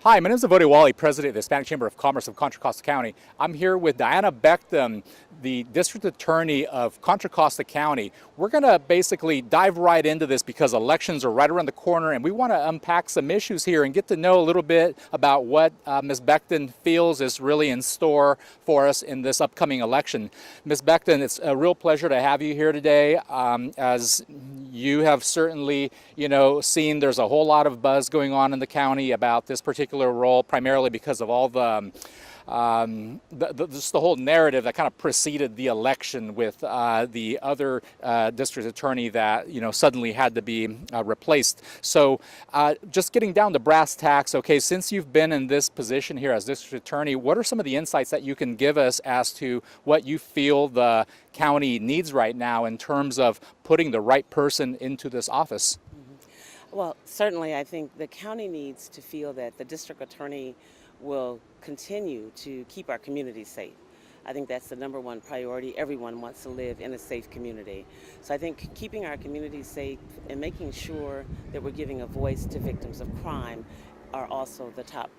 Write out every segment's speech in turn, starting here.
Hi, my name is Avote Wally, President of the Hispanic Chamber of Commerce of Contra Costa County. I'm here with Diana Becton, the District Attorney of Contra Costa County. We're going to basically dive right into this because elections are right around the corner, and we want to unpack some issues here and get to know a little bit about what Ms. Becton feels is really in store for us in this upcoming election. Ms. Becton, it's a real pleasure to have you here today. As you have certainly, seen there's a whole lot of buzz going on in the county about this particular role, primarily because of all just the whole narrative that kind of preceded the election with the other district attorney that suddenly had to be replaced. So just getting down to brass tacks, okay, since you've been in this position here as district attorney, what are some of the insights that you can give us as to what you feel the county needs right now in terms of putting the right person into this office? Well, certainly I think the county needs to feel that the district attorney will continue to keep our communities safe. I think that's the number one priority. Everyone wants to live in a safe community. So I think keeping our communities safe and making sure that we're giving a voice to victims of crime are also the top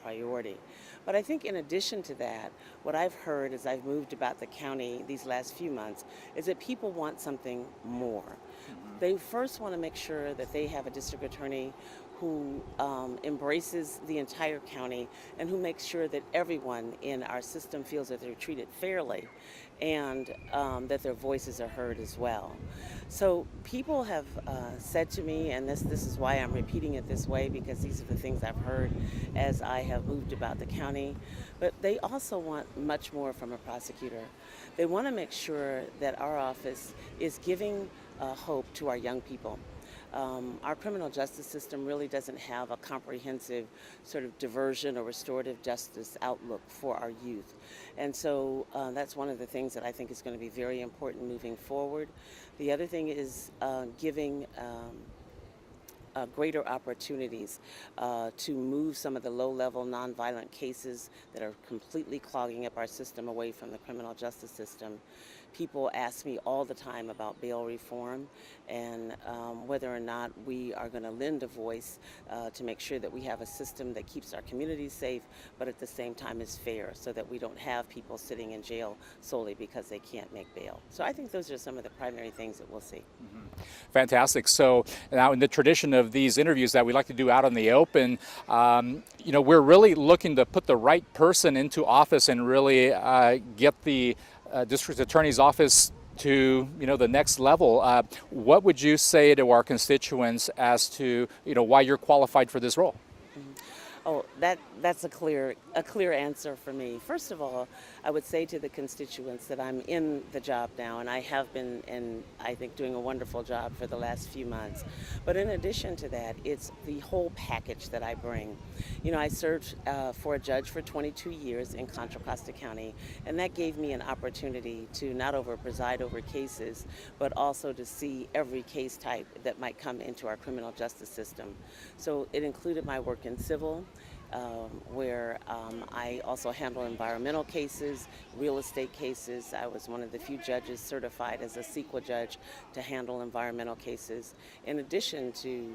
priority. But I think in addition to that, what I've heard as I've moved about the county these last few months is that people want something more. They first want to make sure that they have a district attorney who embraces the entire county and who makes sure that everyone in our system feels that they're treated fairly and that their voices are heard as well. So people have said to me, and this is why I'm repeating it this way, because these are the things I've heard as I have moved about the county, but they also want much more from a prosecutor. They want to make sure that our office is giving hope to our young people. Our criminal justice system really doesn't have a comprehensive sort of diversion or restorative justice outlook for our youth. And so that's one of the things that I think is going to be very important moving forward. The other thing is giving greater opportunities to move some of the low-level nonviolent cases that are completely clogging up our system away from the criminal justice system. People ask me all the time about bail reform and whether or not we are going to lend a voice to make sure that we have a system that keeps our communities safe, but at the same time is fair, so that we don't have people sitting in jail solely because they can't make bail. So I think those are some of the primary things that we'll see. Mm-hmm. Fantastic. So now, in the tradition of these interviews that we like to do out in the open, we're really looking to put the right person into office and really get the district attorney's office to the next level. What would you say to our constituents as to why you're qualified for this role? Oh, that's a clear answer for me. First of all, I would say to the constituents that I'm in the job now, and I have been, and I think doing a wonderful job for the last few months. But in addition to that, it's the whole package that I bring. I served for a judge for 22 years in Contra Costa County, and that gave me an opportunity to not only preside over cases, but also to see every case type that might come into our criminal justice system. So it included my work in civil, where I also handle environmental cases, real estate cases. I was one of the few judges certified as a CEQA judge to handle environmental cases, in addition to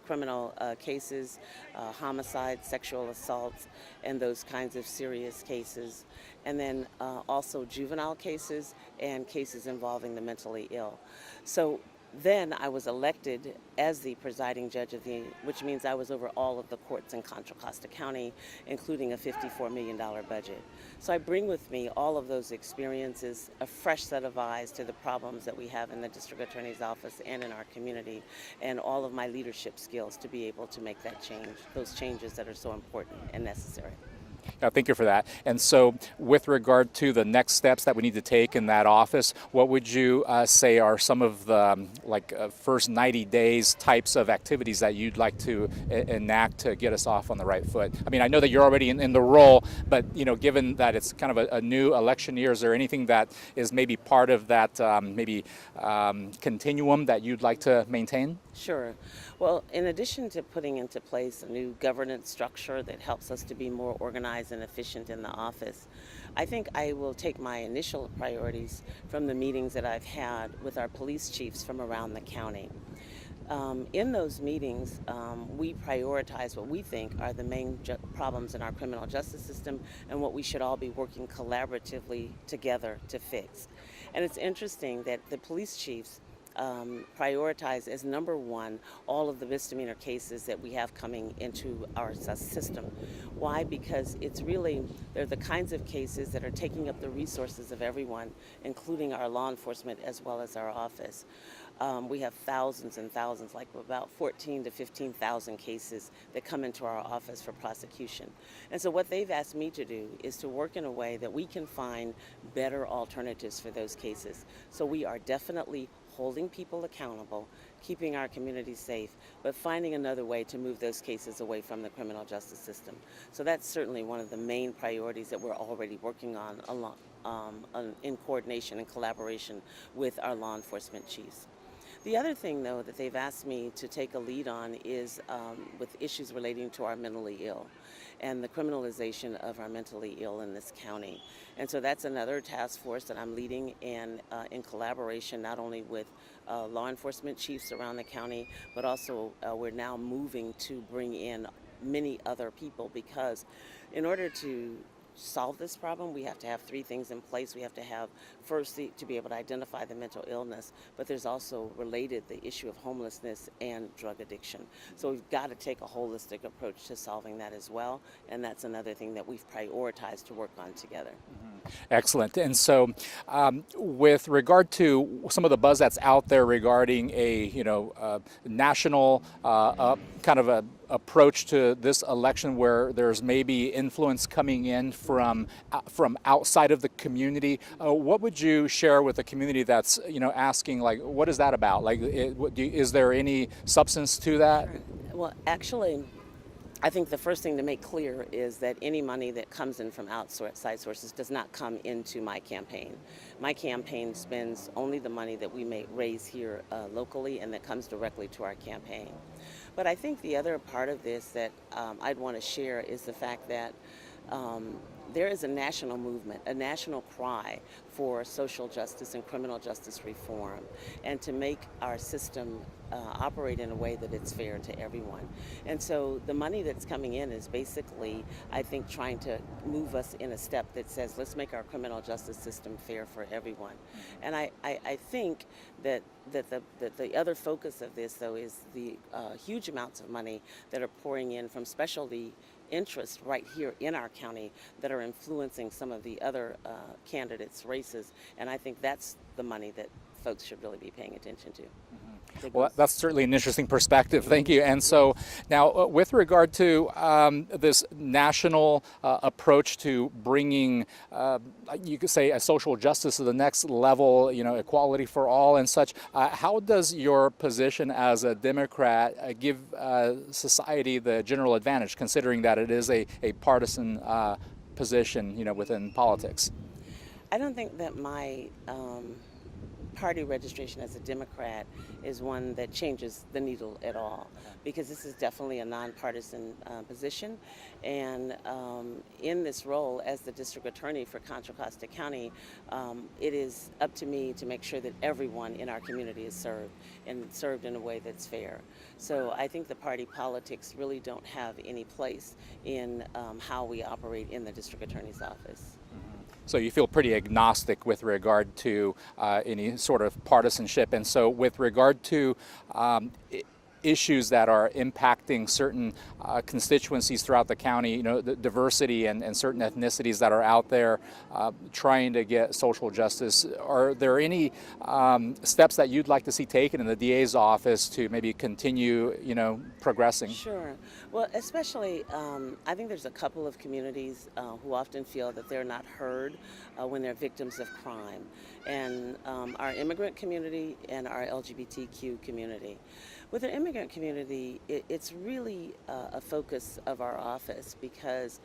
criminal cases, homicide, sexual assaults, and those kinds of serious cases. And then also juvenile cases and cases involving the mentally ill. So then I was elected as the presiding judge which means I was over all of the courts in Contra Costa County, including a $54 million budget. So I bring with me all of those experiences, a fresh set of eyes to the problems that we have in the district attorney's office and in our community, and all of my leadership skills to be able to make that change, those changes that are so important and necessary. Thank you for that. And so with regard to the next steps that we need to take in that office, what would you say are some of the first 90 days types of activities that you'd like to enact to get us off on the right foot? I mean, I know that you're already in the role, but given that it's kind of a new election year, is there anything that is maybe part of that continuum that you'd like to maintain? Sure. Well, in addition to putting into place a new governance structure that helps us to be more organized and efficient in the office, I think I will take my initial priorities from the meetings that I've had with our police chiefs from around the county. In those meetings, we prioritize what we think are the main problems in our criminal justice system and what we should all be working collaboratively together to fix. And it's interesting that the police chiefs prioritize as number one all of the misdemeanor cases that we have coming into our system. Why? Because they're the kinds of cases that are taking up the resources of everyone, including our law enforcement as well as our office. We have thousands and thousands, like about 14 to 15,000 cases that come into our office for prosecution. And so what they've asked me to do is to work in a way that we can find better alternatives for those cases. So we are definitely holding people accountable, keeping our community safe, but finding another way to move those cases away from the criminal justice system. So that's certainly one of the main priorities that we're already working on in coordination and collaboration with our law enforcement chiefs. The other thing, though, that they've asked me to take a lead on is with issues relating to our mentally ill and the criminalization of our mentally ill in this county. And so that's another task force that I'm leading and in collaboration not only with law enforcement chiefs around the county, but also we're now moving to bring in many other people, because in order to solve this problem, we have to have three things in place. We have to have, first, to be able to identify the mental illness, but there's also related the issue of homelessness and drug addiction. So we've got to take a holistic approach to solving that as well, and that's another thing that we've prioritized to work on together. Excellent. And so, with regard to some of the buzz that's out there regarding a national kind of a approach to this election, where there's maybe influence coming in from outside of the community, what would you share with the community that's asking, like, what is that about? Like, is there any substance to that? Well, actually, I think the first thing to make clear is that any money that comes in from outside sources does not come into my campaign. My campaign spends only the money that we may raise here locally, and that comes directly to our campaign. But I think the other part of this that I'd want to share is the fact that there is a national movement, a national cry for social justice and criminal justice reform, and to make our system operate in a way that it's fair to everyone. And so the money that's coming in is basically, I think, trying to move us in a step that says, let's make our criminal justice system fair for everyone. And I think that the other focus of this, though, is the huge amounts of money that are pouring in from specialty interests right here in our county that are influencing some of the other candidates' races. And I think that's the money that folks should really be paying attention to. Well, that's certainly an interesting perspective. Thank you. And so now, with regard to this national approach to bringing, you could say, a social justice to the next level, equality for all and such, how does your position as a Democrat give society the general advantage, considering that it is a partisan position, within politics? I don't think that my party registration as a Democrat is one that changes the needle at all, because this is definitely a nonpartisan position. And in this role as the district attorney for Contra Costa County, it is up to me to make sure that everyone in our community is served in a way that's fair. So I think the party politics really don't have any place in how we operate in the district attorney's office. So you feel pretty agnostic with regard to any sort of partisanship. And so with regard to issues that are impacting certain constituencies throughout the county, the diversity and certain ethnicities that are out there trying to get social justice, are there any steps that you'd like to see taken in the DA's office to maybe continue, progressing? Sure. Well, especially, I think there's a couple of communities who often feel that they're not heard when they're victims of crime, and our immigrant community and our LGBTQ community. With the immigrant community, it's really a focus of our office, because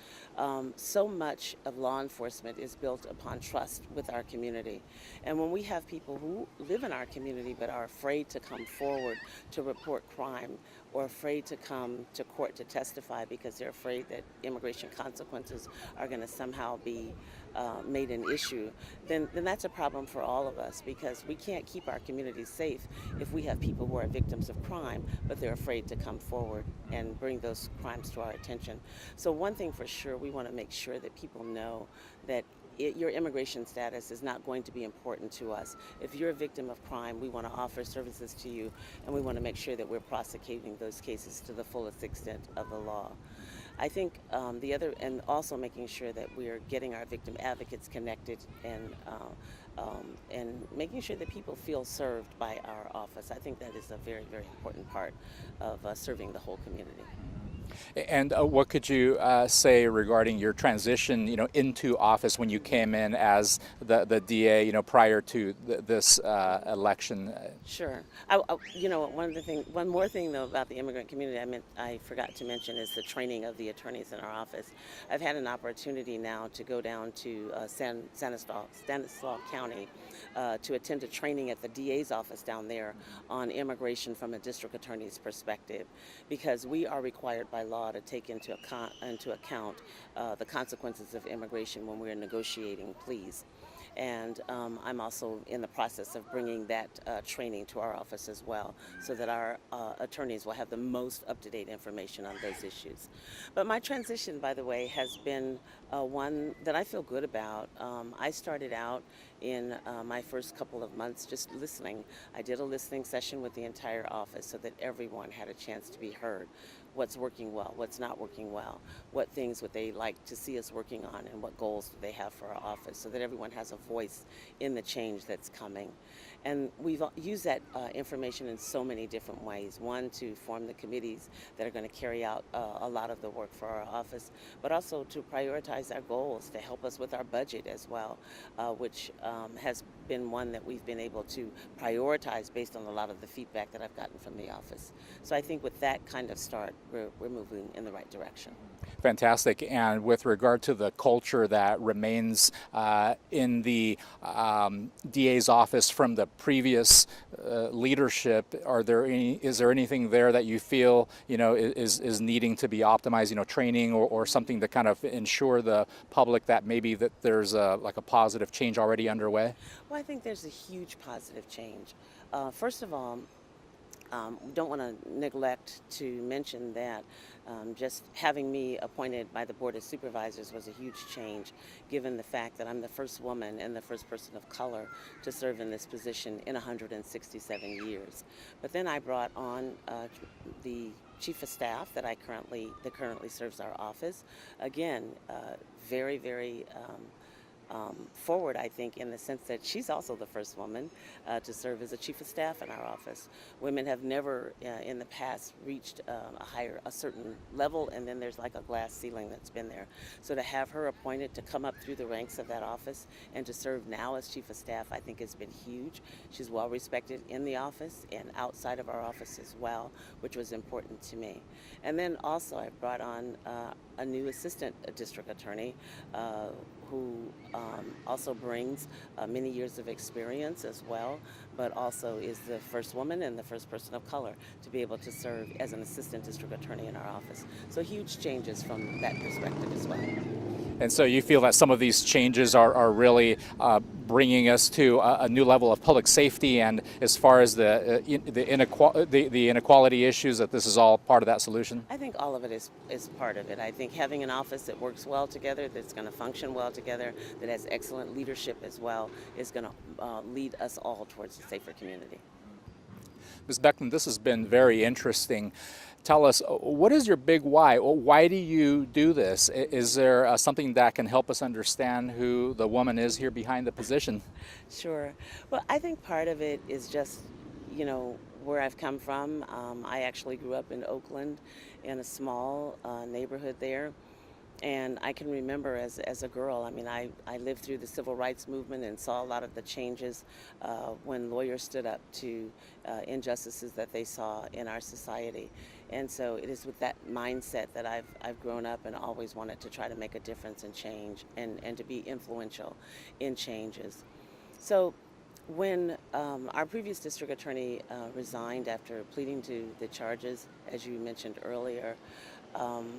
so much of law enforcement is built upon trust with our community. And when we have people who live in our community but are afraid to come forward to report crime, or afraid to come to court to testify because they're afraid that immigration consequences are going to somehow be made an issue, then that's a problem for all of us, because we can't keep our communities safe if we have people who are victims of crime, but they're afraid to come forward and bring those crimes to our attention. So one thing for sure, we want to make sure that people know that your immigration status is not going to be important to us. If you're a victim of crime, we want to offer services to you, and we want to make sure that we're prosecuting those cases to the fullest extent of the law. I think and also making sure that we're getting our victim advocates connected, and making sure that people feel served by our office. I think that is a very, very important part of serving the whole community. And what could you say regarding your transition, into office when you came in as the DA, prior to this election? Sure. One more thing though about the immigrant community I forgot to mention is the training of the attorneys in our office. I've had an opportunity now to go down to Stanislaus County to attend a training at the DA's office down there on immigration from a district attorney's perspective, because we are required by law to take into account the consequences of immigration when we're negotiating pleas. And I'm also in the process of bringing that training to our office as well, so that our attorneys will have the most up-to-date information on those issues. But my transition, by the way, has been one that I feel good about. I started out in my first couple of months just listening. I did a listening session with the entire office so that everyone had a chance to be heard. What's working well, what's not working well, what things would they like to see us working on, and what goals do they have for our office, so that everyone has a voice in the change that's coming. And we've used that information in so many different ways. One, to form the committees that are going to carry out a lot of the work for our office, but also to prioritize our goals, to help us with our budget as well, which has been one that we've been able to prioritize based on a lot of the feedback that I've gotten from the office. So I think with that kind of start, we're moving in the right direction. Fantastic. And with regard to the culture that remains in the DA's office from the previous leadership, is there anything there that you feel is needing to be optimized? Training or something to kind of ensure the public that maybe that there's a positive change already underway? Well, I think there's a huge positive change. First of all, don't want to neglect to mention that just having me appointed by the Board of Supervisors was a huge change, given the fact that I'm the first woman and the first person of color to serve in this position in 167 years. But then I brought on the Chief of Staff that currently serves our office. Again, very, very forward, I think, in the sense that she's also the first woman to serve as a chief of staff in our office. Women have never in the past reached a certain level, and then there's like a glass ceiling that's been there. So to have her appointed to come up through the ranks of that office and to serve now as chief of staff, I think has been huge. She's well respected in the office and outside of our office as well, which was important to me. And then also I brought on a new assistant district attorney who also brings many years of experience as well, but also is the first woman and the first person of color to be able to serve as an assistant district attorney in our office. So huge changes from that perspective as well. And so you feel that some of these changes are really bringing us to a new level of public safety, and as far as the inequality issues, that this is all part of that solution? I think all of it is part of it. I think having an office that works well together, that's going to function well together, that has excellent leadership as well, is going to lead us all towards a safer community. Ms. Becton, this has been very interesting. Tell us, what is your big why? Why do you do this? Is there something that can help us understand who the woman is here behind the position? Sure. Well, I think part of it is just, where I've come from. I actually grew up in Oakland in a small neighborhood there. And I can remember as a girl, I lived through the civil rights movement and saw a lot of the changes when lawyers stood up to injustices that they saw in our society. And so it is with that mindset that I've grown up and always wanted to try to make a difference in change and to be influential in changes. So When our previous district attorney resigned after pleading to the charges, as you mentioned earlier,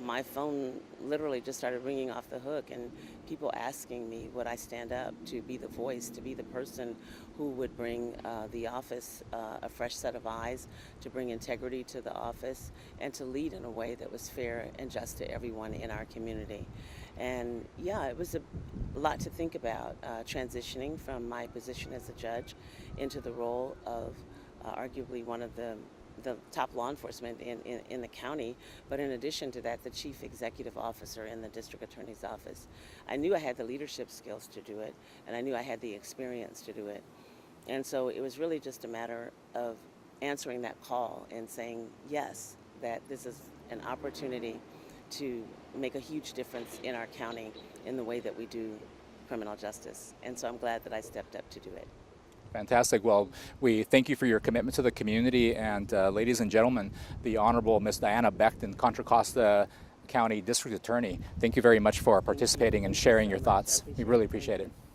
my phone literally just started ringing off the hook, and people asking me would I stand up to be the voice, to be the person who would bring the office a fresh set of eyes, to bring integrity to the office, and to lead in a way that was fair and just to everyone in our community. And yeah, it was a lot to think about, transitioning from my position as a judge into the role of arguably one of the top law enforcement in the county, but in addition to that, the chief executive officer in the district attorney's office. I knew I had the leadership skills to do it, and I knew I had the experience to do it. And so it was really just a matter of answering that call and saying yes, that this is an opportunity to make a huge difference in our county in the way that we do criminal justice. And so I'm glad that I stepped up to do it. Fantastic. Well, we thank you for your commitment to the community, and ladies and gentlemen, the Honorable Miss Diana Becton, Contra Costa County District Attorney. Thank you very much for participating and sharing your thoughts. We really appreciate it.